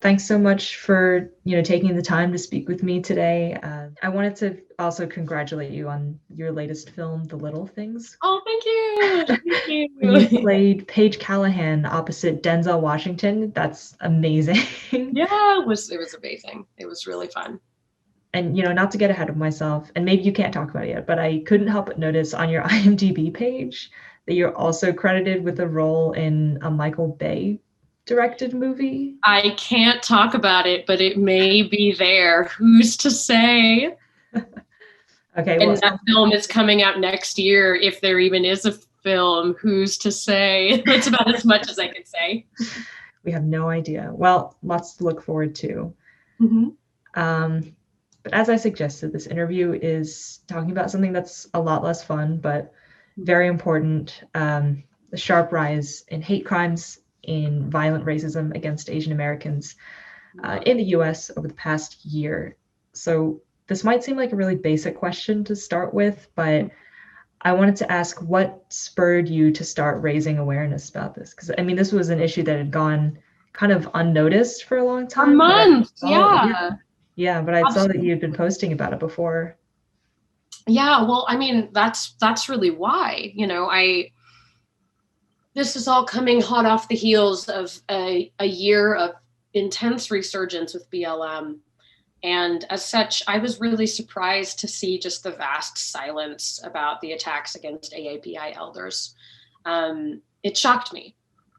thanks so much for, taking the time to speak with me today. I wanted to also congratulate you on your latest film, The Little Things, Oh, thank you. Thank where you you. played Paige Callahan opposite Denzel Washington. That's amazing. Yeah, it was amazing. It was really fun. And, not to get ahead of myself, and maybe you can't talk about it yet, but I couldn't help but notice on your IMDb page that you're also credited with a role in a Michael Bay directed movie. I can't talk about it, but it may be there. Who's to say? Okay, well, And it that sounds like film is coming out next year, if there even is a film. Who's to say? That's about as much as I can say. we have no idea. Well, lots to look forward to. Hmm. Um, but as I suggested, this interview is talking about something that's a lot less fun, but very important, the sharp rise in hate crimes, in violent racism against Asian Americans in the US over the past year. So this might seem like a really basic question to start with, but I wanted to ask what spurred you to start raising awareness about this? Because I mean, this was an issue that had gone kind of unnoticed for a long For time, but I months, saw, yeah, yeah. yeah, but I saw that Absolutely. you had been posting about it before. Yeah, well, I mean, that's really why, I this is all coming hot off the heels of a year of intense resurgence with BLM. And as such, I was really surprised to see just the vast silence about the attacks against AAPI elders. It shocked me.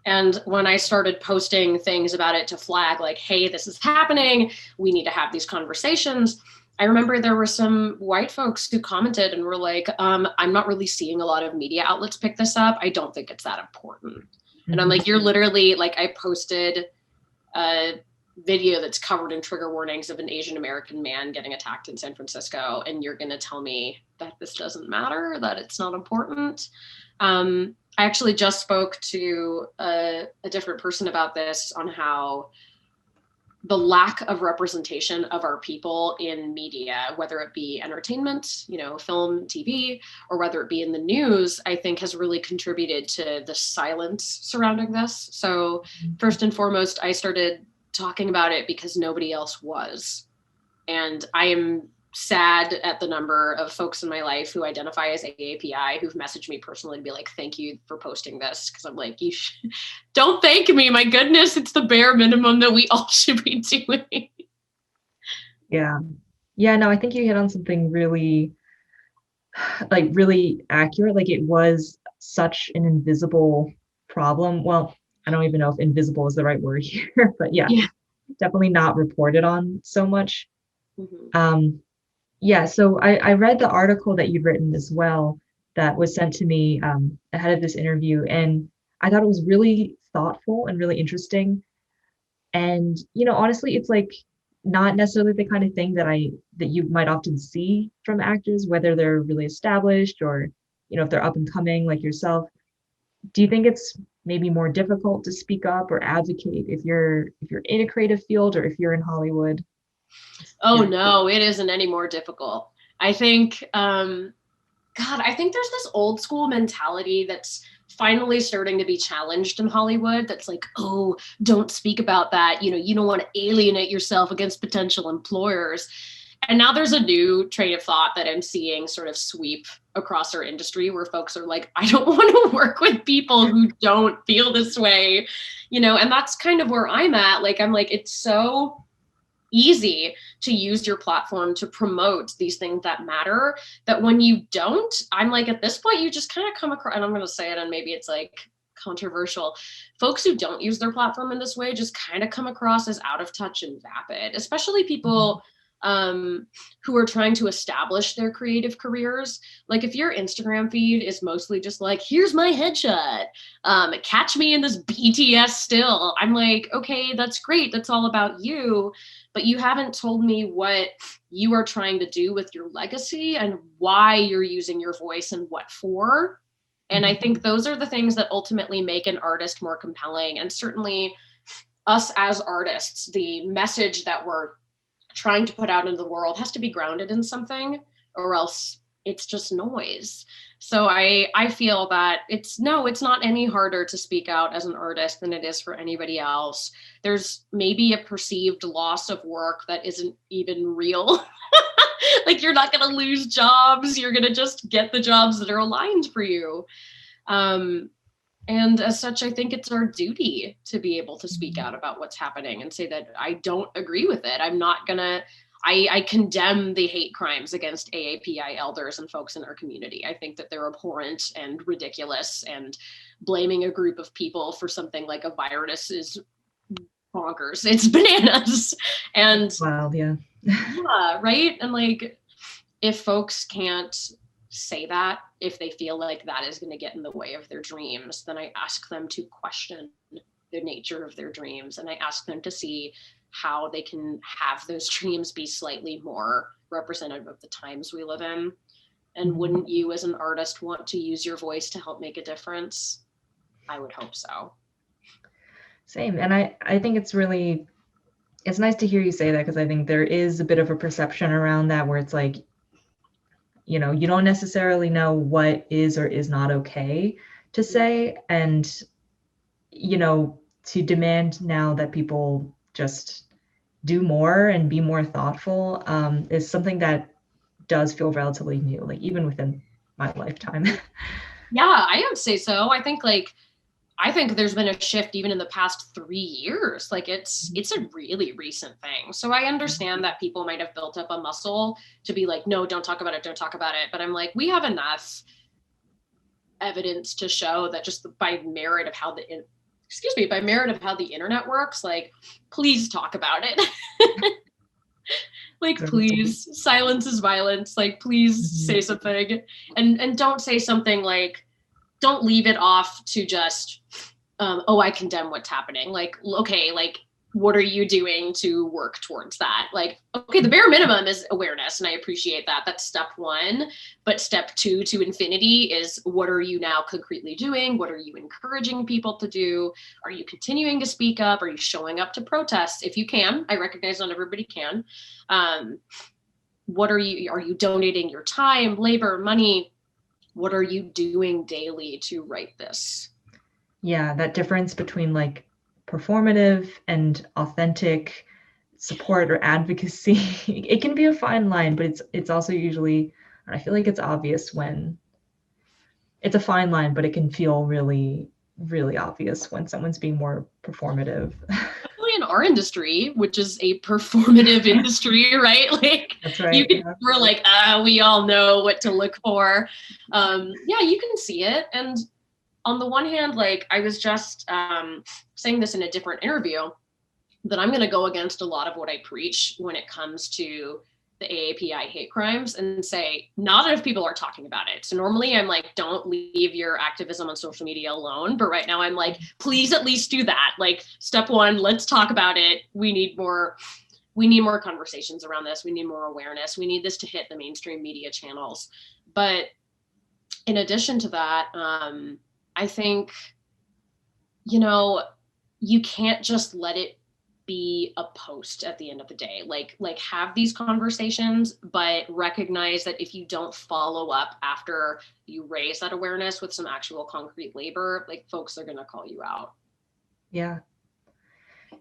And when I started posting things about it to flag, like, hey, this is happening, we need to have these conversations, I remember there were some white folks who commented and were like, I'm not really seeing a lot of media outlets pick this up. I don't think it's that important. And I'm Mhm. like, you're literally like, I posted a video that's covered in trigger warnings of an Asian American man getting attacked in San Francisco, and you're going to tell me that this doesn't matter, that it's not important. I actually just spoke to a different person about this on how the lack of representation of our people in media, whether it be entertainment, film, TV, or whether it be in the news, I think has really contributed to the silence surrounding this. So, first and foremost, I started talking about it because nobody else was. And I am sad at the number of folks in my life who identify as AAPI who've messaged me personally to be like, thank you for posting this. Cause I'm like, don't thank me. My goodness, it's the bare minimum that we all should be doing. Yeah. Yeah, no, I think you hit on something really, like, really accurate. Like, it was such an invisible problem. Well, I don't even know if invisible is the right word here, but yeah, Yeah. definitely not reported on so much. Mm-hmm. Um, Yeah, so I read the article that you'd written as well that was sent to me ahead of this interview, and I thought it was really thoughtful and really interesting. And honestly, it's like not necessarily the kind of thing that you might often see from actors, whether they're really established or if they're up and coming like yourself. Do you think it's maybe more difficult to speak up or advocate if you're in a creative field or if you're in Hollywood? Oh no, it isn't any more difficult. I think, God, I think there's this old school mentality that's finally starting to be challenged in Hollywood. That's like, oh, don't speak about that. You don't want to alienate yourself against potential employers. And now there's a new train of thought that I'm seeing sort of sweep across our industry where folks are like, I don't want to work with people who don't feel this way, and that's kind of where I'm at. Like, I'm like, it's so easy to use your platform to promote these things that matter, that when you don't, I'm like, at this point, you just kind of come across, and I'm going to say it, and maybe it's like controversial, folks who don't use their platform in this way just kind of come across as out of touch and vapid, especially people who are trying to establish their creative careers. Like, if your Instagram feed is mostly just like, here's my headshot, catch me in this BTS still, I'm like, okay, that's great, that's all about you, but you haven't told me what you are trying to do with your legacy and why you're using your voice and what for. And I Mhm. think those are the things that ultimately make an artist more compelling. And certainly, us as artists, the message that we're trying to put out into the world has to be grounded in something, or else it's just noise. So I feel that it's not any harder to speak out as an artist than it is for anybody else. There's maybe a perceived loss of work that isn't even real. Like, you're not going to lose jobs. You're going to just get the jobs that are aligned for you. And as such, I think it's our duty to be able to speak out about what's happening and say that I don't agree with it. I'm not gonna, I condemn the hate crimes against AAPI elders and folks in our community. I think that they're abhorrent and ridiculous, and blaming a group of people for something like a virus is bonkers. It's bananas. And Wild, yeah. yeah, right? And like, if folks can't say that, if they feel like that is going to get in the way of their dreams, then I ask them to question the nature of their dreams. And I ask them to see how they can have those dreams be slightly more representative of the times we live in. And wouldn't you as an artist want to use your voice to help make a difference? I would hope so. Same. And I think it's nice to hear you say that, because I think there is a bit of a perception around that where it's like, you know, you don't necessarily know what is or is not okay to say. And, you know, to demand now that people just do more and be more thoughtful is something that does feel relatively new, like even within my lifetime. Yeah, I would say so. I think there's been a shift even in the past 3 years. Like, it's a really recent thing. So I understand that people might have built up a muscle to be like, no, don't talk about it. Don't talk about it. But I'm like, we have enough evidence to show that just by merit of how the internet works, like, please talk about it. Like, please, silence is violence. Like, please say something, and don't say something like, don't leave it off to just, oh, I condemn what's happening. Like, okay, like, what are you doing to work towards that? Like, okay, the bare minimum is awareness, and I appreciate that. That's step one. But step 2 to infinity is, what are you now concretely doing? What are you encouraging people to do? Are you continuing to speak up? Are you showing up to protests? If you can, I recognize not everybody can. Are you donating your time, labor, money? What are you doing daily to right this? Yeah, that difference between like performative and authentic support or advocacy, it can be a fine line, but it's also usually, I feel like it's obvious when it's a fine line, but it can feel really, really obvious when someone's being more performative. Especially in our industry, which is a performative industry, right? Like, that's right. You can, we're like, we all know what to look for. Yeah, you can see it. And on the one hand, like, I was just saying this in a different interview, that I'm going to go against a lot of what I preach when it comes to the AAPI hate crimes, and say, not enough people are talking about it. So normally I'm like, don't leave your activism on social media alone. But right now I'm like, please at least do that. Like, step 1, let's talk about it. We need more conversations around this. We need more awareness. We need this to hit the mainstream media channels. But in addition to that, I think, you can't just let it be a post at the end of the day. Like have these conversations, but recognize that if you don't follow up after you raise that awareness with some actual concrete labor, like, folks are going to call you out. Yeah.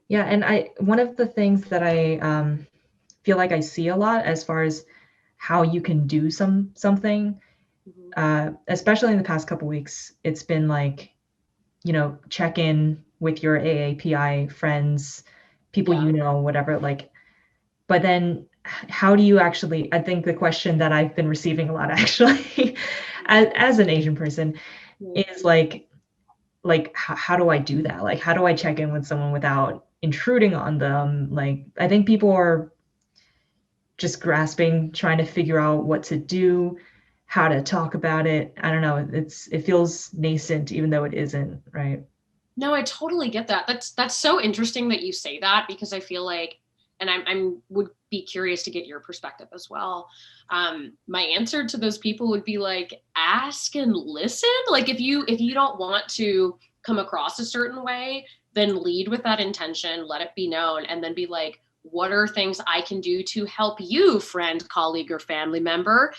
And one of the things that I feel like I see a lot as far as how you can do something, especially in the past couple weeks, it's been like, check in with your AAPI friends, people, whatever, like, but then how do you actually, I think the question that I've been receiving a lot actually as an Asian person is like, how do I do that? Like, how do I check in with someone without intruding on them? Like, I think people are just grasping, trying to figure out what to do, how to talk about it. I don't know. It feels nascent, even though it isn't, right? No, I totally get that. That's so interesting that you say that, because I feel like, and I would be curious to get your perspective as well. My answer to those people would be like, ask and listen. Like, if you don't want to come across a certain way, then lead with that intention, let it be known, and then be like, what are things I can do to help you, friend, colleague, or family member,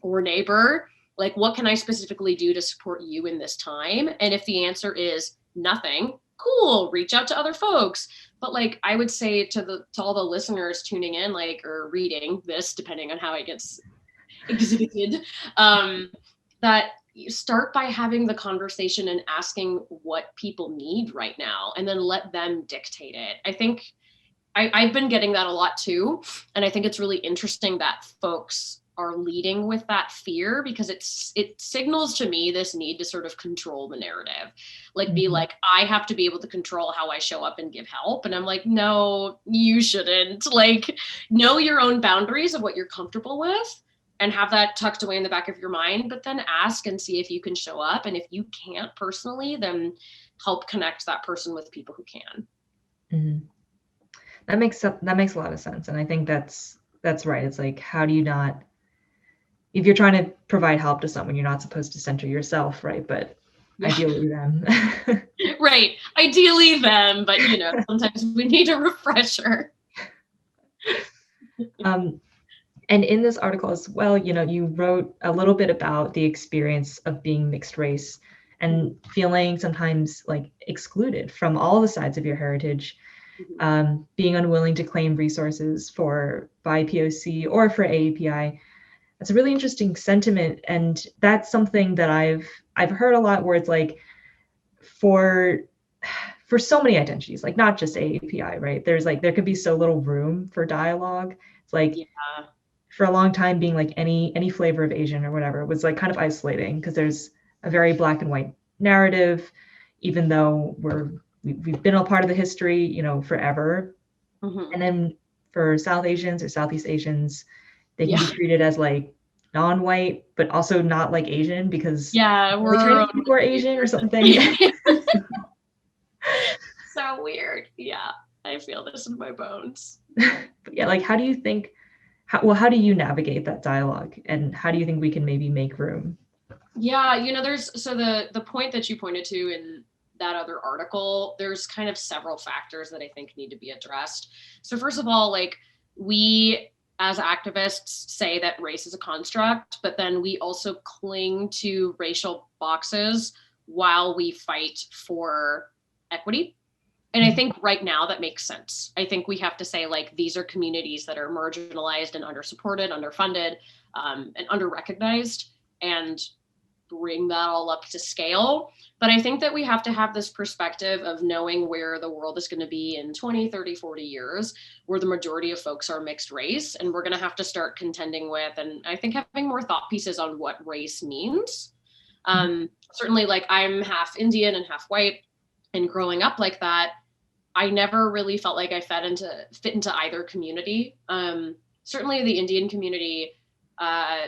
or neighbor? Like, what can I specifically do to support you in this time? And if the answer is nothing, cool, reach out to other folks. But like, I would say to all the listeners tuning in, like, or reading this, depending on how it gets exhibited, that you start by having the conversation and asking what people need right now, and then let them dictate it. I think I've been getting that a lot too. And I think it's really interesting that folks are leading with that fear, because it signals to me this need to sort of control the narrative. Like, be like, I have to be able to control how I show up and give help. And I'm like, no, you shouldn't. Like, know your own boundaries of what you're comfortable with and have that tucked away in the back of your mind, but then ask and see if you can show up. And if you can't personally, then help connect that person with people who can. Mm-hmm. That makes a lot of sense. And I think that's right. It's like, how do you not, if you're trying to provide help to someone, you're not supposed to center yourself, right? But ideally them. Right. Ideally them, but sometimes we need a refresher. And in this article as well, you wrote a little bit about the experience of being mixed race and feeling sometimes like excluded from all the sides of your heritage. Being unwilling to claim resources for BIPOC or for AAPI. That's a really interesting sentiment, and that's something that I've heard a lot, where it's like for so many identities, like not just AAPI, right? There could be so little room for dialogue. It's like, yeah, for a long time, being like any flavor of Asian or whatever was like kind of isolating, because there's a very black and white narrative, even though we've been a part of the history, forever. And then for South Asians or Southeast Asians, they can be treated as like non-white, but also not like Asian, because we're Asian or something. So weird. Yeah, I feel this in my bones. But yeah, like, how do you think? How do you navigate that dialogue, and how do you think we can maybe make room? Yeah, there's the point that you pointed to in that other article, there's kind of several factors that I think need to be addressed. So first of all, like, we as activists say that race is a construct, but then we also cling to racial boxes while we fight for equity. And I think right now that makes sense. I think we have to say, like, these are communities that are marginalized and undersupported, underfunded, and underrecognized, and bring that all up to scale. But I think that we have to have this perspective of knowing where the world is going to be in 20, 30, 40 years, where the majority of folks are mixed race. And we're going to have to start contending with, and I think having more thought pieces on what race means. Certainly, like, I'm half Indian and half white, and growing up like that, I never really felt like I fit into either community. Certainly the Indian community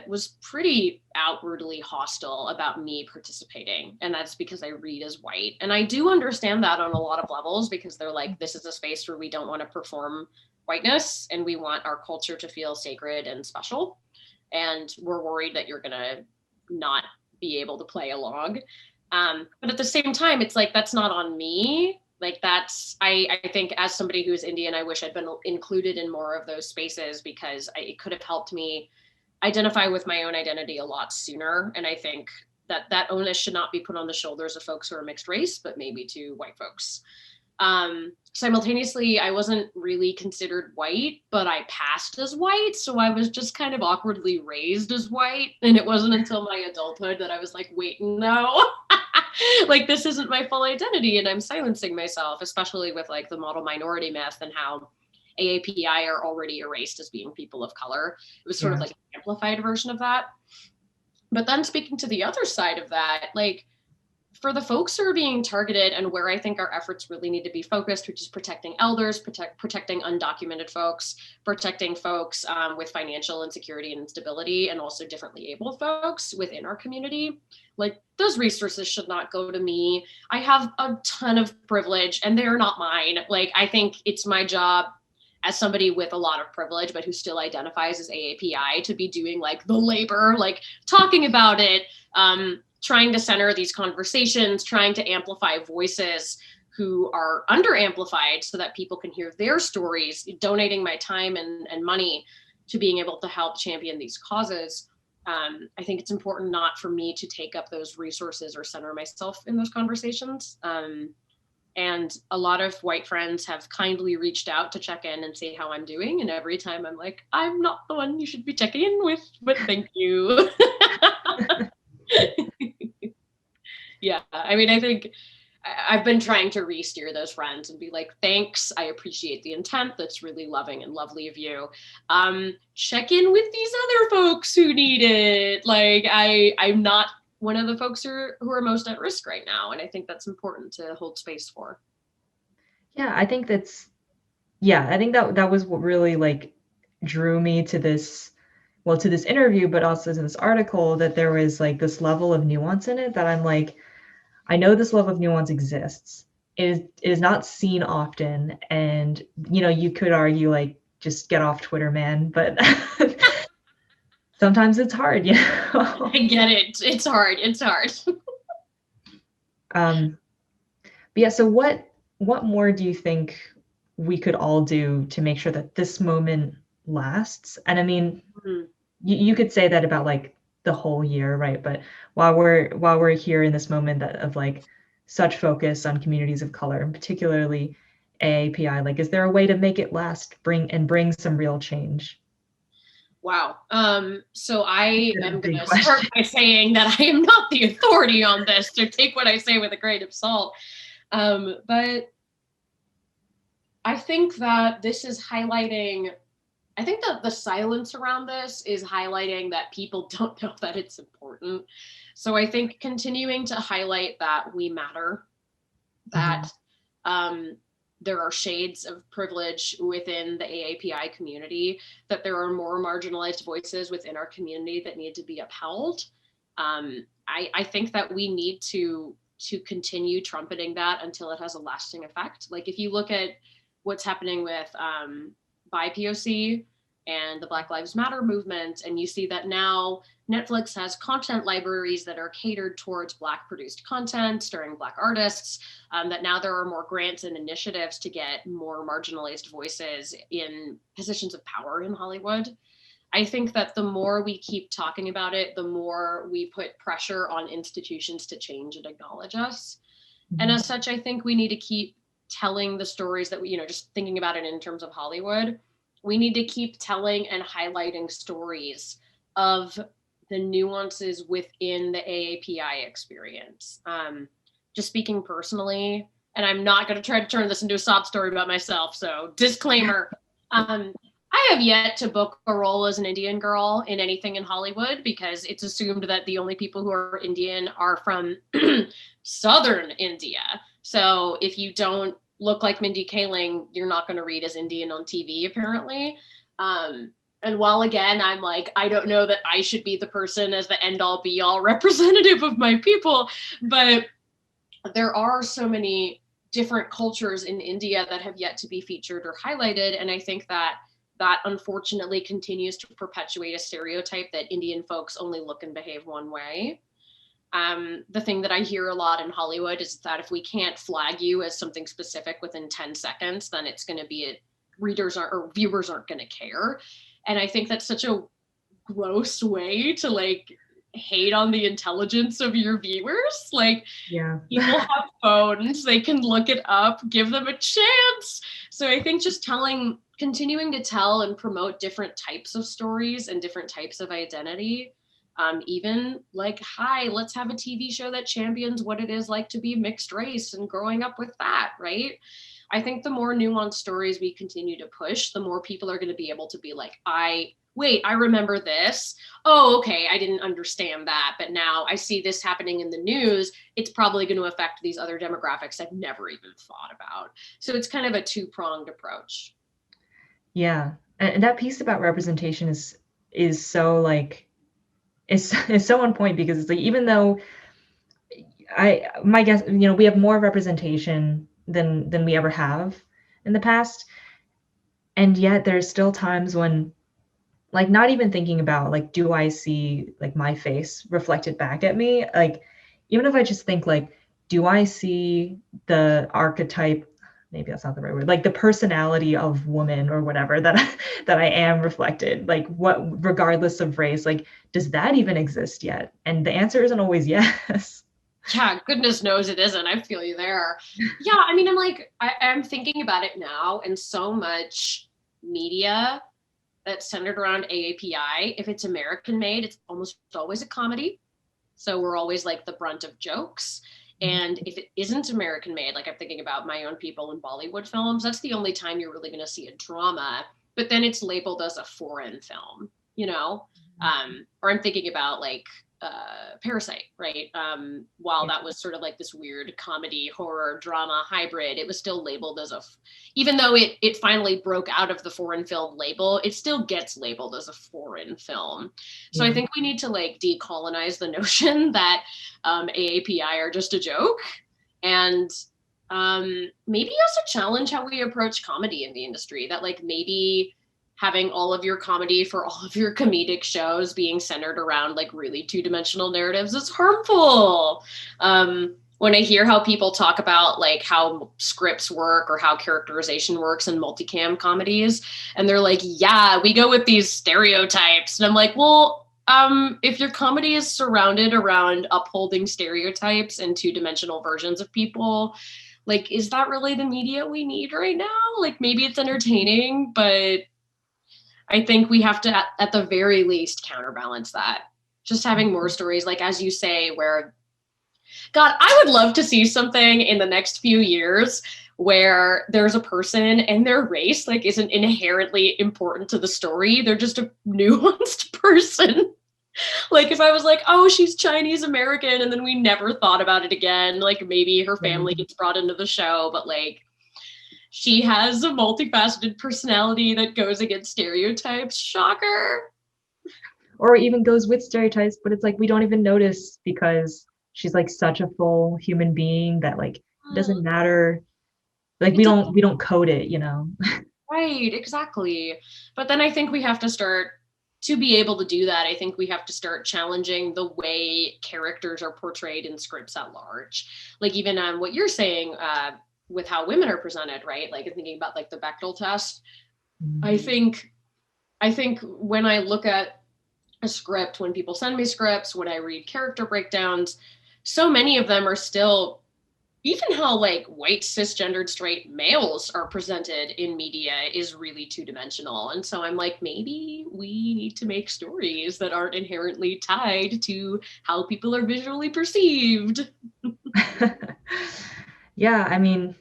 was pretty outwardly hostile about me participating. And that's because I read as white. And I do understand that on a lot of levels, because they're like, this is a space where we don't want to perform whiteness, and we want our culture to feel sacred and special. And we're worried that you're going to not be able to play along. But at the same time, it's like, that's not on me. Like, I think as somebody who's Indian, I wish I'd been included in more of those spaces, because it could have helped me identify with my own identity a lot sooner. And I think that onus should not be put on the shoulders of folks who are mixed race, but maybe to white folks. Simultaneously, I wasn't really considered white, but I passed as white. So I was just kind of awkwardly raised as white. And it wasn't until my adulthood that I was like, wait, no, like, this isn't my full identity. And I'm silencing myself, especially with like the model minority myth and how AAPI are already erased as being people of color. It was sort of like an amplified version of that. But then speaking to the other side of that, like, for the folks who are being targeted, and where I think our efforts really need to be focused, which is protecting elders, protecting undocumented folks, protecting folks with financial insecurity and instability, and also differently abled folks within our community. Like, those resources should not go to me. I have a ton of privilege, and they're not mine. Like, I think it's my job as somebody with a lot of privilege, but who still identifies as AAPI, to be doing like the labor, like talking about it, trying to center these conversations, trying to amplify voices who are under amplified so that people can hear their stories, donating my time and money to being able to help champion these causes. I think it's important not for me to take up those resources or center myself in those conversations. And a lot of white friends have kindly reached out to check in and see how I'm doing. And every time I'm like, I'm not the one you should be checking in with, but thank you. Yeah, I mean, I think I've been trying to re-steer those friends and be like, thanks, I appreciate the intent. That's really loving and lovely of you. Check in with these other folks who need it. Like, I'm not one of the folks who are most at risk right now. And I think that's important to hold space for. Yeah, I think that was what really like drew me to this, well, to this interview, but also to this article, that there was like this level of nuance in it that I'm like, I know this level of nuance exists. It is not seen often. And, you know, you could argue like, just get off Twitter, man. But sometimes it's hard, you know? I get it. It's hard. It's hard. But yeah, so what more do you think we could all do to make sure that this moment lasts? And I mean, you could say that about like the whole year, right? But while we're here in this moment of like such focus on communities of color, and particularly AAPI, like, is there a way to make it last, bring some real change? Wow. So I am going to start by saying that I am not the authority on this, so take what I say with a grain of salt. But I think that this is highlighting, I think that the silence around this is highlighting that people don't know that it's important. So I think continuing to highlight that we matter, that there are shades of privilege within the AAPI community, that there are more marginalized voices within our community that need to be upheld. I think that we need to continue trumpeting that until it has a lasting effect. Like if you look at what's happening with BIPOC and the Black Lives Matter movement, and you see that now Netflix has content libraries that are catered towards Black produced content starring Black artists, that now there are more grants and initiatives to get more marginalized voices in positions of power in Hollywood. I think that the more we keep talking about it, the more we put pressure on institutions to change and acknowledge us. And as such, I think we need to keep telling the stories that we, you know, just thinking about it in terms of Hollywood, we need to keep telling and highlighting stories of the nuances within the AAPI experience. Just speaking personally, and I'm not going to try to turn this into a sob story about myself, so disclaimer. I have yet to book a role as an Indian girl in anything in Hollywood because it's assumed that the only people who are Indian are from Southern India. So if you don't look like Mindy Kaling, you're not going to read as Indian on TV, apparently. And while again, I'm like, I don't know that I should be the person as the end all be all representative of my people, but there are so many different cultures in India that have yet to be featured or highlighted. And I think that unfortunately continues to perpetuate a stereotype that Indian folks only look and behave one way. The thing that I hear a lot in Hollywood is that if we can't flag you as something specific within 10 seconds, then it's going to be viewers aren't going to care. And I think that's such a gross way to like hate on the intelligence of your viewers. Like, yeah, people have phones, they can look it up, give them a chance. So I think just continuing to tell and promote different types of stories and different types of identity. Even like, hi, let's have a TV show that champions what it is like to be mixed race and growing up with that, right? I think the more nuanced stories we continue to push, the more people are going to be able to be like, I remember this. Oh, okay, I didn't understand that, but now I see this happening in the news. It's probably going to affect these other demographics I've never even thought about. So it's kind of a two-pronged approach. Yeah, and that piece about representation is so like, is so on point, because it's like, even though my guess, you know, we have more representation than we ever have in the past, and yet there's still times when, like, not even thinking about like, do I see like my face reflected back at me? Like, even if I just think like, do I see the archetype, maybe that's not the right word, like the personality of woman or whatever that I am reflected, like what, regardless of race, like does that even exist yet? And the answer isn't always yes. Yeah, goodness knows it isn't. I feel you there. Yeah, I mean, I'm thinking about it now, and so much media that's centered around AAPI, if it's American made, it's almost always a comedy. So we're always like the brunt of jokes. And if it isn't American made, like I'm thinking about My Own People in Bollywood films, that's the only time you're really going to see a drama. But then it's labeled as a foreign film, you know? Or I'm thinking about like Parasite, right? While Yeah. that was sort of like this weird comedy, horror, drama hybrid, it was still labeled as even though it finally broke out of the foreign film label, it still gets labeled as a foreign film. So I Yeah. think we need to like decolonize the notion that AAPI are just a joke, and maybe also challenge how we approach comedy in the industry. That like maybe having all of your comedy for all of your comedic shows being centered around like really two-dimensional narratives is harmful. When I hear how people talk about like how scripts work or how characterization works in multicam comedies, and they're like, yeah, we go with these stereotypes. And I'm like, well, if your comedy is surrounded around upholding stereotypes and two-dimensional versions of people, like, is that really the media we need right now? Like, maybe it's entertaining, but I think we have to, at the very least, counterbalance that. Just having more stories, like as you say, where, God, I would love to see something in the next few years where there's a person and their race like isn't inherently important to the story. They're just a nuanced person. Like if I was like, oh, she's Chinese American, and then we never thought about it again, like maybe her family gets brought into the show, but like she has a multifaceted personality that goes against stereotypes. Shocker. Or even goes with stereotypes, but it's like we don't even notice because she's like such a full human being that like it doesn't matter. Like It does. we don't code it, you know. Right, exactly. But then I think we have to start to be able to do that. I think we have to start challenging the way characters are portrayed in scripts at large. Like even what you're saying with how women are presented, right? Like thinking about like the Bechdel test. I think when I look at a script, when people send me scripts, when I read character breakdowns, so many of them are still, even how like white cisgendered straight males are presented in media is really two-dimensional. And so I'm like, maybe we need to make stories that aren't inherently tied to how people are visually perceived. Yeah, I mean,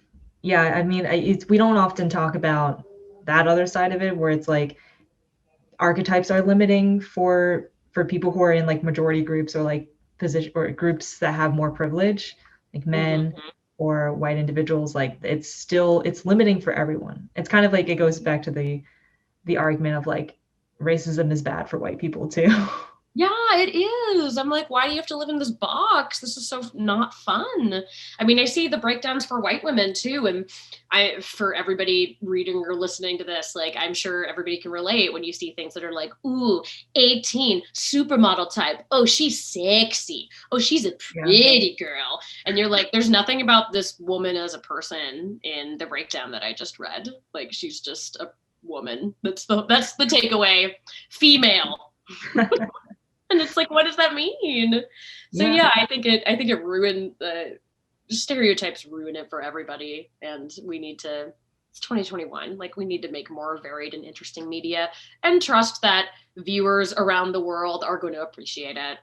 we don't often talk about that other side of it, where it's like archetypes are limiting for people who are in like majority groups or like position or groups that have more privilege, like men Mm-hmm. or white individuals. Like it's limiting for everyone. It's kind of like it goes back to the argument of like racism is bad for white people too. Yeah, it is. I'm like, why do you have to live in this box? This is so not fun. I mean, I see the breakdowns for white women too. And for everybody reading or listening to this, like, I'm sure everybody can relate when you see things that are like, ooh, 18, supermodel type. Oh, she's sexy. Oh, she's a Yeah. pretty girl. And you're like, there's nothing about this woman as a person in the breakdown that I just read. Like, she's just a woman. That's the takeaway. Female. And it's like, what does that mean? So Yeah. yeah, I think it ruined the stereotypes, ruin it for everybody. And we need to, it's 2021, like we need to make more varied and interesting media and trust that viewers around the world are going to appreciate it.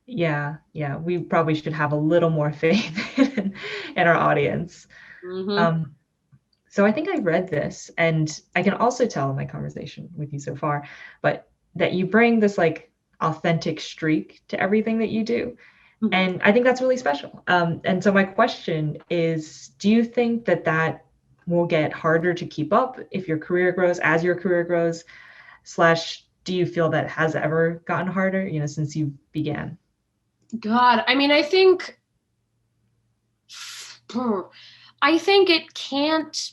Yeah, yeah. We probably should have a little more faith in our audience. Mm-hmm. Um, so I think I read this, and I can also tell in my conversation with you so far, but that you bring this like authentic streak to everything that you do. Mm-hmm. And I think that's really special. And so my question is, do you think that that will get harder to keep up if your career grows, as your career grows, slash, do you feel that has ever gotten harder, you know, since you began? God, I mean, I think it can't.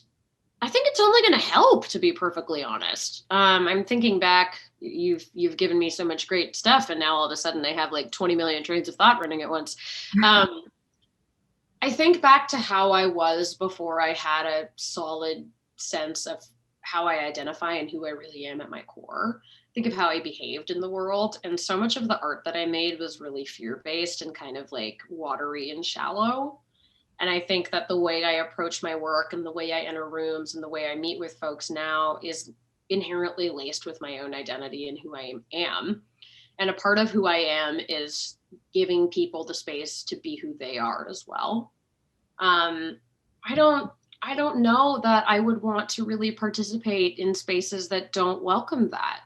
I think it's only going to help, to be perfectly honest. I'm thinking back. You've given me so much great stuff, and now all of a sudden I have like 20 million trains of thought running at once. Um, I think back to how I was before I had a solid sense of how I identify and who I really am at my core. Think of how I behaved in the world. And so much of the art that I made was really fear based and kind of like watery and shallow. And I think that the way I approach my work and the way I enter rooms and the way I meet with folks now is inherently laced with my own identity and who I am. And a part of who I am is giving people the space to be who they are as well. Um, I don't I don't know that I would want to really participate in spaces that don't welcome that.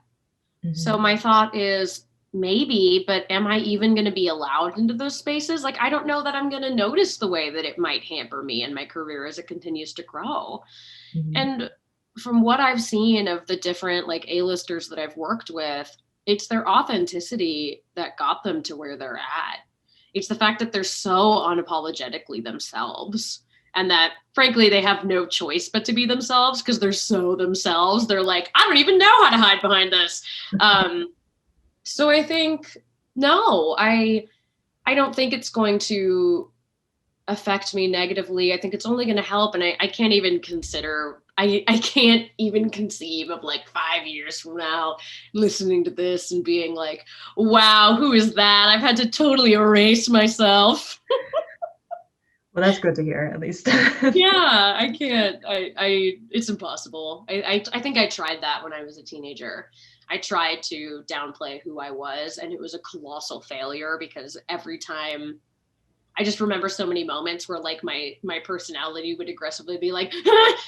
So Mm-hmm. my thought is maybe, but am I even going to be allowed into those spaces? Like, I don't know that I'm going to notice the way that it might hamper me and my career as it continues to grow. Mm-hmm. And from what I've seen of the different like A-listers that I've worked with, it's their authenticity that got them to where they're at. It's the fact that they're so unapologetically themselves and that frankly they have no choice but to be themselves because they're so themselves. They're like, I don't even know how to hide behind this. So I think no, I don't think it's going to affect me negatively. I think it's only going to help. And I can't even consider, I can't even conceive of like 5 years from now listening to this and being like, wow, who is that? I've had to totally erase myself. Well, that's good to hear, at least. Yeah, I can't. It's impossible. I think I tried that when I was a teenager. I tried to downplay who I was, and it was a colossal failure because every time I just remember so many moments where like my personality would aggressively be like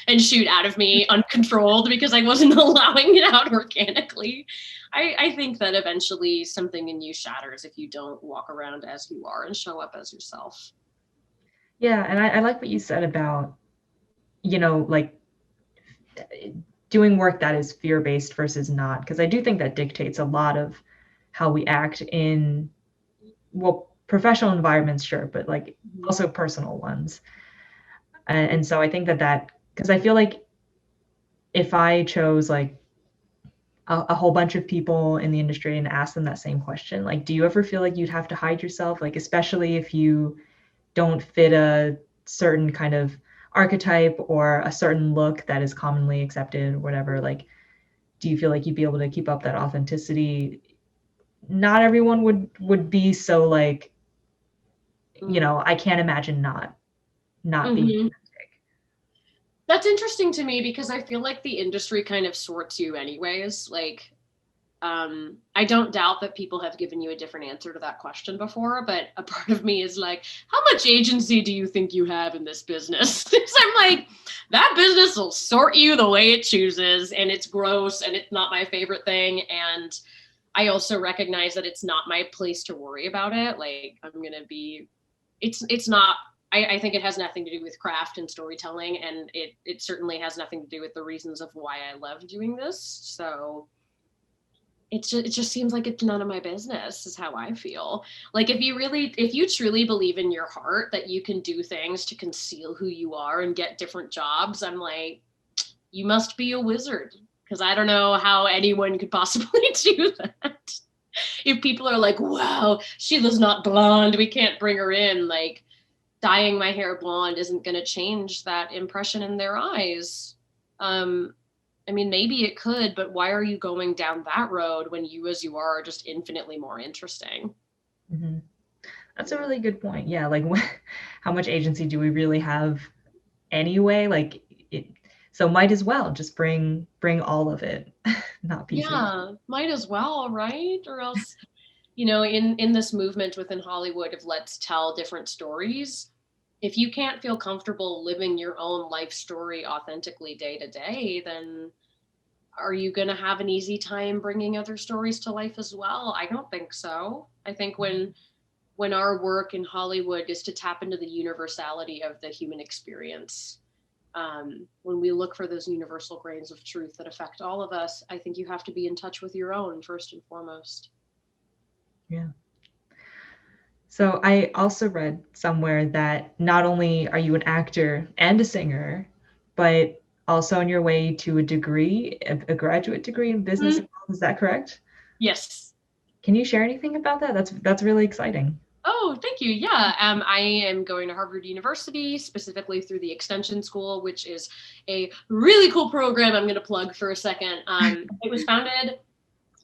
and shoot out of me uncontrolled because I wasn't allowing it out organically. I think that eventually something in you shatters if you don't walk around as you are and show up as yourself. Yeah, and I like what you said about, like doing work that is fear-based versus not, because I do think that dictates a lot of how we act in, well, professional environments, sure, but like also personal ones. And so I think because I feel like if I chose like a whole bunch of people in the industry and asked them that same question, like, do you ever feel like you'd have to hide yourself? Like, especially if you don't fit a certain kind of archetype or a certain look that is commonly accepted or whatever, like, do you feel like you'd be able to keep up that authenticity? Not everyone would be so like, I can't imagine not being Mm-hmm. authentic. That's interesting to me because I feel like the industry kind of sorts you anyways. Like, I don't doubt that people have given you a different answer to that question before, but a part of me is like, how much agency do you think you have in this business? I'm like, that business will sort you the way it chooses, and it's gross, and it's not my favorite thing. And I also recognize that it's not my place to worry about it. Like, it's not. I think it has nothing to do with craft and storytelling, and it certainly has nothing to do with the reasons of why I love doing this. So it just seems like it's none of my business is how I feel. Like if you truly believe in your heart that you can do things to conceal who you are and get different jobs, I'm like, you must be a wizard because I don't know how anyone could possibly do that. If people are like, wow, Sheila's not blonde, we can't bring her in, like dyeing my hair blonde isn't going to change that impression in their eyes. I mean, maybe it could, but why are you going down that road when you as you are just infinitely more interesting? Mm-hmm. That's a really good point. Yeah, like how much agency do we really have anyway? Like it, so might as well just bring all of it, not pieces. Yeah, might as well, right? Or else, in this movement within Hollywood of let's tell different stories, if you can't feel comfortable living your own life story authentically day to day, then are you going to have an easy time bringing other stories to life as well? I don't think so. I think when our work in Hollywood is to tap into the universality of the human experience, when we look for those universal grains of truth that affect all of us, I think you have to be in touch with your own first and foremost. Yeah. So I also read somewhere that not only are you an actor and a singer, but also on your way to a degree, a graduate degree in business. Mm, and health. Is that correct? yes. Can you share anything about that? That's really exciting. Oh, thank you. Yeah, I am going to Harvard University, specifically through the Extension School, which is a really cool program I'm going to plug for a second. It was founded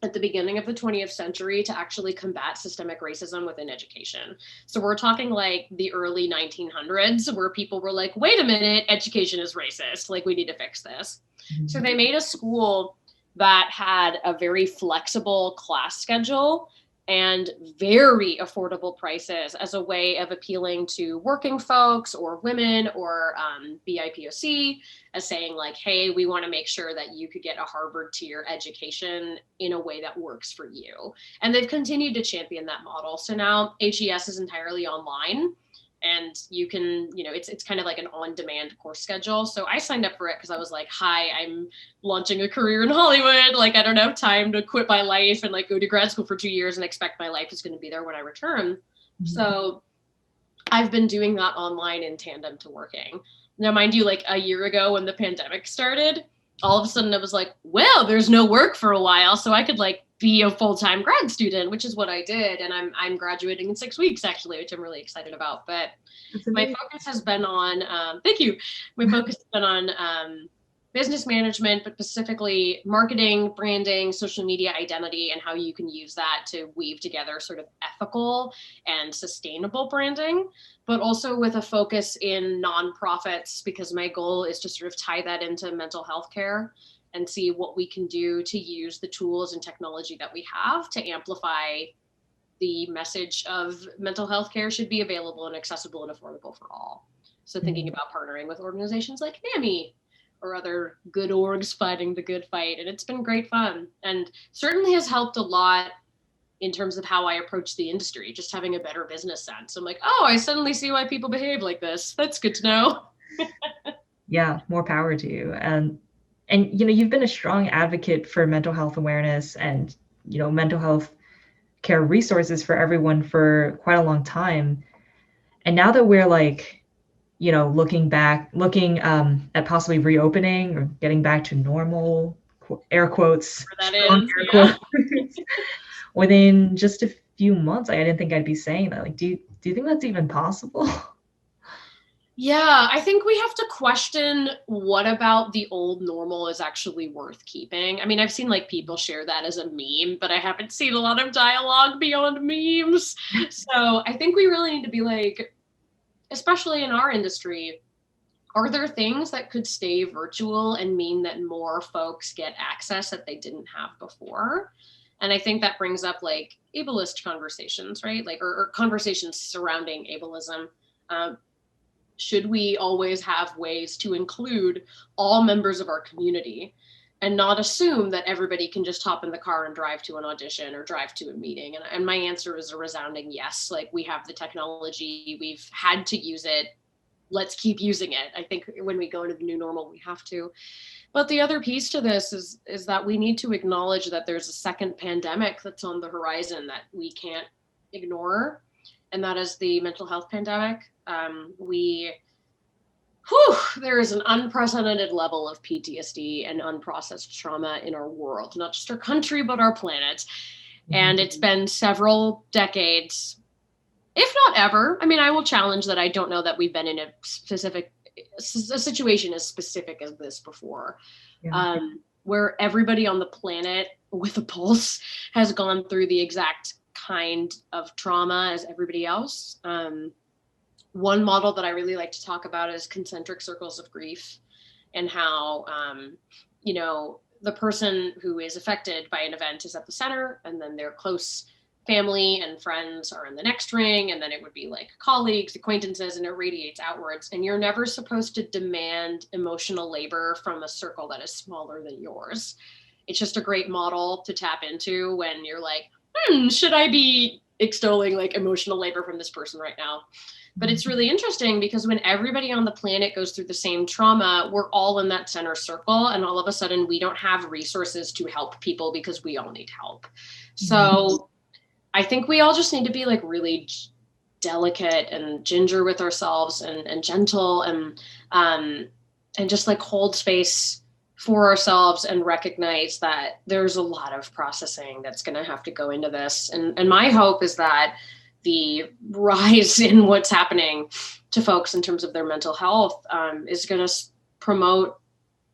at the beginning of the 20th century to actually combat systemic racism within education. So we're talking like the early 1900s, where people were like, wait a minute, education is racist. Like, we need to fix this. So they made a school that had a very flexible class schedule and very affordable prices as a way of appealing to working folks or women or BIPOC, as saying like, hey, we want to make sure that you could get a Harvard tier education in a way that works for you. And they've continued to champion that model. So now HES is entirely online, and you can, it's kind of like an on-demand course schedule. So I signed up for it because I was like, hi, I'm launching a career in Hollywood. Like, I don't have time to quit my life and like go to grad school for 2 years and expect my life is going to be there when I return. Mm-hmm. So I've been doing that online in tandem to working. Now, mind you, like a year ago when the pandemic started, all of a sudden I was like, well, there's no work for a while, so I could like be a full-time grad student, which is what I did. And I'm graduating in 6 weeks, actually, which I'm really excited about. But my focus has been on, thank you. My focus has been on business management, but specifically marketing, branding, social media identity, and how you can use that to weave together sort of ethical and sustainable branding, but also with a focus in nonprofits, because my goal is to sort of tie that into mental health care and see what we can do to use the tools and technology that we have to amplify the message of mental health care should be available and accessible and affordable for all. So thinking about partnering with organizations like NAMI or other good orgs fighting the good fight. And it's been great fun, and certainly has helped a lot in terms of how I approach the industry, just having a better business sense. I'm like, oh, I suddenly see why people behave like this. That's good to know. Yeah, more power to you. And you've been a strong advocate for mental health awareness and, mental health care resources for everyone for quite a long time. And now that we're like, looking at possibly reopening or getting back to normal, air quotes, within just a few months, I didn't think I'd be saying that. Like, do you think that's even possible? Yeah, I think we have to question what about the old normal is actually worth keeping. I mean, I've seen like people share that as a meme, but I haven't seen a lot of dialogue beyond memes. So I think we really need to be like, especially in our industry, are there things that could stay virtual and mean that more folks get access that they didn't have before? And I think that brings up like ableist conversations, right? Like, or conversations surrounding ableism. Should we always have ways to include all members of our community and not assume that everybody can just hop in the car and drive to an audition or drive to a meeting? And my answer is a resounding yes. Like, we have the technology, we've had to use it. Let's keep using it. I think when we go into the new normal, we have to. But the other piece to this is that we need to acknowledge that there's a second pandemic that's on the horizon that we can't ignore. And that is the mental health pandemic. There is an unprecedented level of PTSD and unprocessed trauma in our world, not just our country, but our planet. And it's been several decades, if not ever. I mean, I will challenge that. I don't know that we've been in a situation as specific as this before, where everybody on the planet with a pulse has gone through the exact kind of trauma as everybody else. One model that I really like to talk about is concentric circles of grief, and how, the person who is affected by an event is at the center, and then their close family and friends are in the next ring, and then it would be like colleagues, acquaintances, and it radiates outwards. And you're never supposed to demand emotional labor from a circle that is smaller than yours. It's just a great model to tap into when you're like, should I be extolling like emotional labor from this person right now? But it's really interesting because when everybody on the planet goes through the same trauma, we're all in that center circle. And all of a sudden we don't have resources to help people because we all need help. So I think we all just need to be like really delicate and ginger with ourselves and gentle and just like hold space for ourselves and recognize that there's a lot of processing that's going to have to go into this. And my hope is that the rise in what's happening to folks in terms of their mental health is going to promote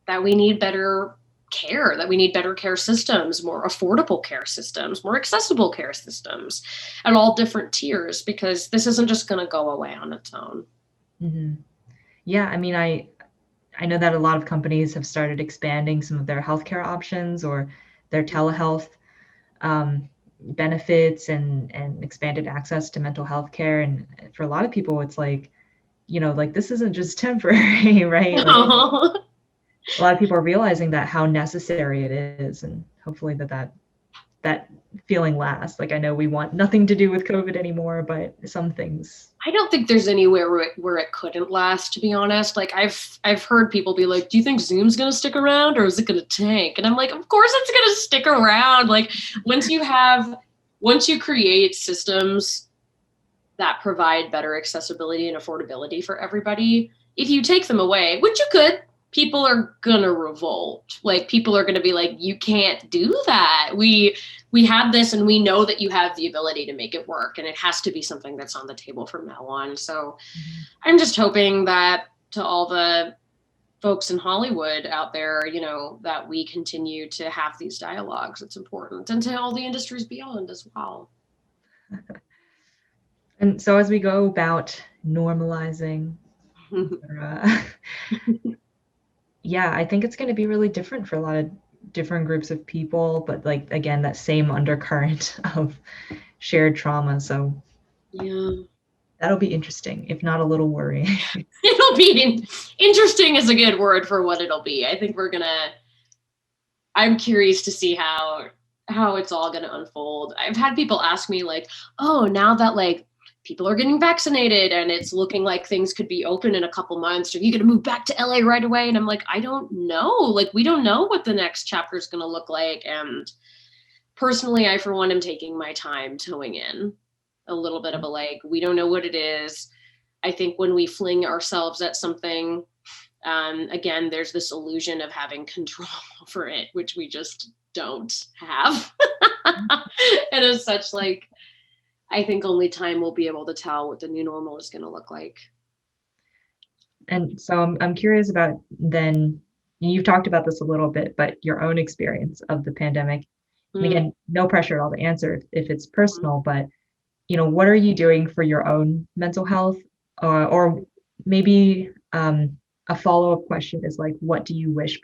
that we need better care, that we need better care systems, more affordable care systems, more accessible care systems at all different tiers, because this isn't just going to go away on its own. Mm-hmm. Yeah, I mean, I know that a lot of companies have started expanding some of their healthcare options or their telehealth benefits and expanded access to mental health care. And for a lot of people, it's like, like this isn't just temporary, right? Like, a lot of people are realizing that how necessary it is, and hopefully that feeling lasts. Like, I know we want nothing to do with COVID anymore, but some things. I don't think there's anywhere where it couldn't last, to be honest. Like I've heard people be like, do you think Zoom's going to stick around or is it going to tank? And I'm like, of course it's going to stick around. Like once you create systems that provide better accessibility and affordability for everybody, if you take them away, which you could, people are gonna revolt. Like people are gonna be like, you can't do that. We have this and we know that you have the ability to make it work, and it has to be something that's on the table from now on. So I'm just hoping that to all the folks in Hollywood out there, that we continue to have these dialogues. It's important, and to all the industries beyond as well. And so as we go about normalizing, yeah, I think it's going to be really different for a lot of different groups of people, but like, again, that same undercurrent of shared trauma. So yeah, that'll be interesting, if not a little worrying. It'll be interesting is a good word for what it'll be. I think I'm curious to see how it's all going to unfold. I've had people ask me like, oh, now that like people are getting vaccinated and it's looking like things could be open in a couple months, are you going to move back to LA right away? And I'm like, I don't know. Like, we don't know what the next chapter is going to look like. And personally, I, for one, am taking my time toeing in a little bit of a like, we don't know what it is. I think when we fling ourselves at something, again, there's this illusion of having control over it, which we just don't have. And as such, like, I think only time will be able to tell what the new normal is going to look like. And so I'm curious about then, you've talked about this a little bit, but your own experience of the pandemic. And again, no pressure at all to answer if it's personal, but what are you doing for your own mental health? Or maybe a follow-up question is like, what do you wish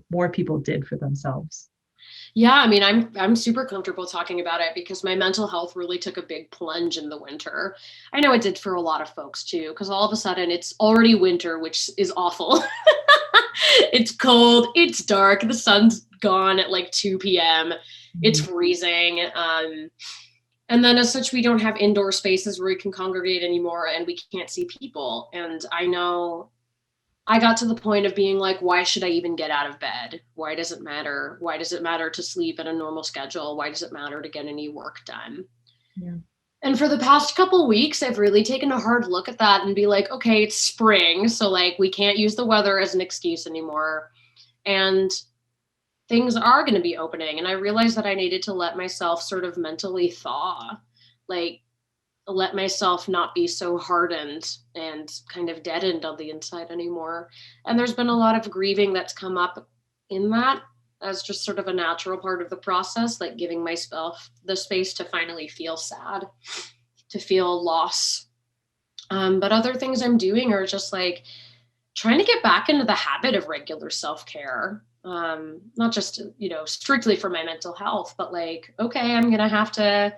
more people did for themselves? Yeah, I mean, I'm super comfortable talking about it because my mental health really took a big plunge in the winter. I know it did for a lot of folks too, because all of a sudden it's already winter, which is awful. It's cold, it's dark, the sun's gone at like 2 p.m. It's freezing. And then as such, we don't have indoor spaces where we can congregate anymore, and we can't see people. And I know I got to the point of being like, why should I even get out of bed? Why does it matter? Why does it matter to sleep at a normal schedule? Why does it matter to get any work done? Yeah. And for the past couple of weeks, I've really taken a hard look at that and be like, okay, it's spring. So like, we can't use the weather as an excuse anymore. And things are going to be opening. And I realized that I needed to let myself sort of mentally thaw, like let myself not be so hardened and kind of deadened on the inside anymore. And there's been a lot of grieving that's come up in that as just sort of a natural part of the process, like giving myself the space to finally feel sad, to feel loss. But other things I'm doing are just like trying to get back into the habit of regular self-care. Not just, strictly for my mental health, but like, okay, I'm going to have to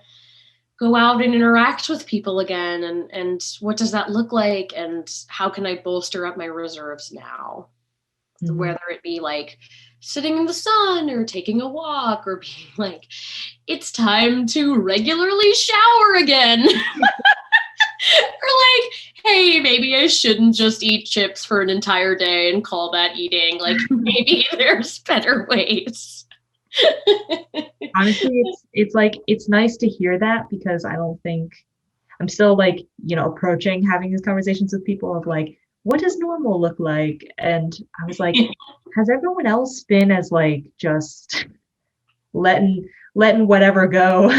go out and interact with people again. And what does that look like? And how can I bolster up my reserves now? Mm-hmm. Whether it be like sitting in the sun or taking a walk or being like, it's time to regularly shower again. Or like, hey, maybe I shouldn't just eat chips for an entire day and call that eating. Like maybe there's better ways. Honestly, it's like, it's nice to hear that, because I don't think I'm still like, approaching having these conversations with people of like, what does normal look like? And I was like, has everyone else been as like just letting whatever go?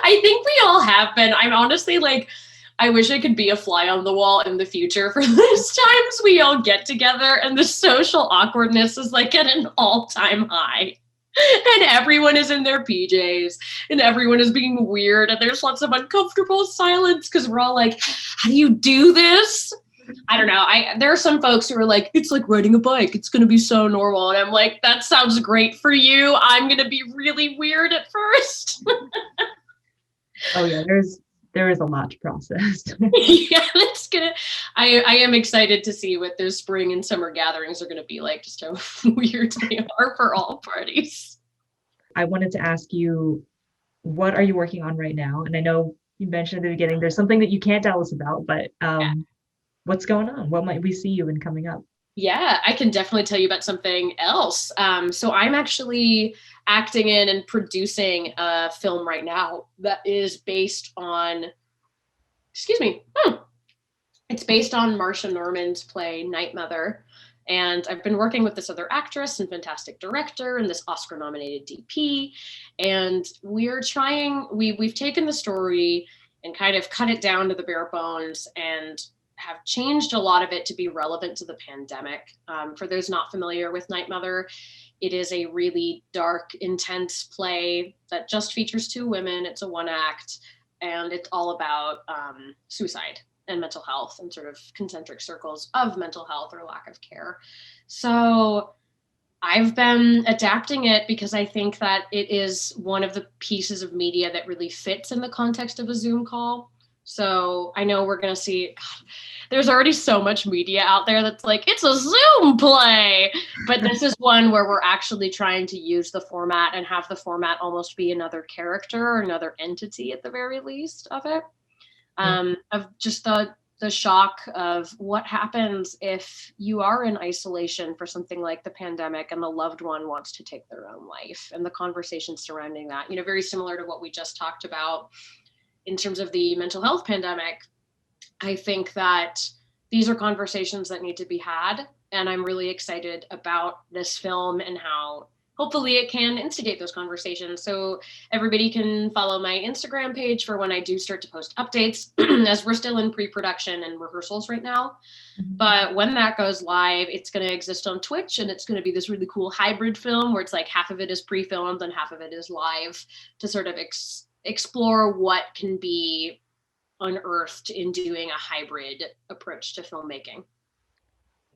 I think we all have been. I'm honestly like, I wish I could be a fly on the wall in the future for those times we all get together and the social awkwardness is like at an all-time high. And everyone is in their PJs and everyone is being weird and there's lots of uncomfortable silence because we're all like, how do you do this? I don't know. There are some folks who are like, it's like riding a bike. It's going to be so normal. And I'm like, that sounds great for you. I'm going to be really weird at first. Oh yeah, there is a lot to process. Yeah, that's gonna. I am excited to see what those spring and summer gatherings are going to be like. Just how weird they are for all parties. I wanted to ask you, what are you working on right now? And I know you mentioned at the beginning there's something that you can't tell us about, but Yeah. what's going on? What might we see you in coming up? Yeah, I can definitely tell you about something else. So I'm actually acting in and producing a film right now that is based on. Excuse me. It's based on Marsha Norman's play Night Mother. And I've been working with this other actress and fantastic director and this Oscar nominated DP. And we've taken the story and kind of cut it down to the bare bones and have changed a lot of it to be relevant to the pandemic. For those not familiar with Night Mother, it is a really dark, intense play that just features two women. It's a one act, and it's all about suicide and mental health and sort of concentric circles of mental health or lack of care. So I've been adapting it because I think that it is one of the pieces of media that really fits in the context of a Zoom call. So I know we're going to see, God, there's already so much media out there that's like, it's a Zoom play. But this is one where we're actually trying to use the format and have the format almost be another character or another entity at the very least of it. Of just the shock of what happens if you are in isolation for something like the pandemic and the loved one wants to take their own life, and the conversations surrounding that, very similar to what we just talked about in terms of the mental health pandemic. I think that these are conversations that need to be had, and I'm really excited about this film and how hopefully it can instigate those conversations. So everybody can follow my Instagram page for when I do start to post updates, as we're still in pre-production and rehearsals right now. But when that goes live, it's going to exist on Twitch, and it's going to be this really cool hybrid film where it's like half of it is pre-filmed and half of it is live, to sort of explore what can be unearthed in doing a hybrid approach to filmmaking.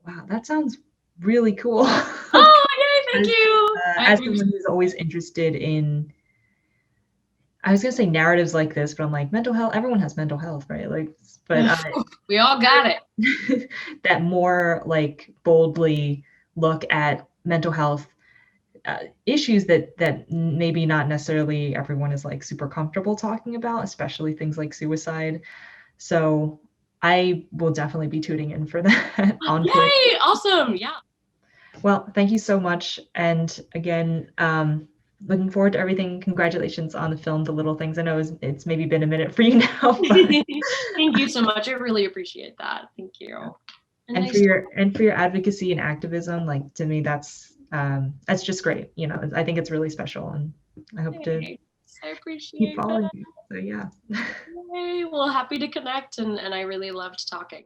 Wow, that sounds really cool. Oh, yay, thank you. As someone who's always interested in, I was gonna say narratives like this, but I'm like, mental health, everyone has mental health, right? Like, but we all got it. That more like boldly look at mental health issues that maybe not necessarily everyone is like super comfortable talking about, especially things like suicide. So I will definitely be tuning in for that on Yay, Twitch. awesome. Yeah. Well, thank you so much. And again, looking forward to everything. Congratulations on the film, The Little Things. I know it's maybe been a minute for you now. But thank you so much. I really appreciate that. Thank you. And for your advocacy and activism, like, to me, that's just great. I think it's really special, and I hope to keep following you. So yeah. Yay. Well, happy to connect, and I really loved talking.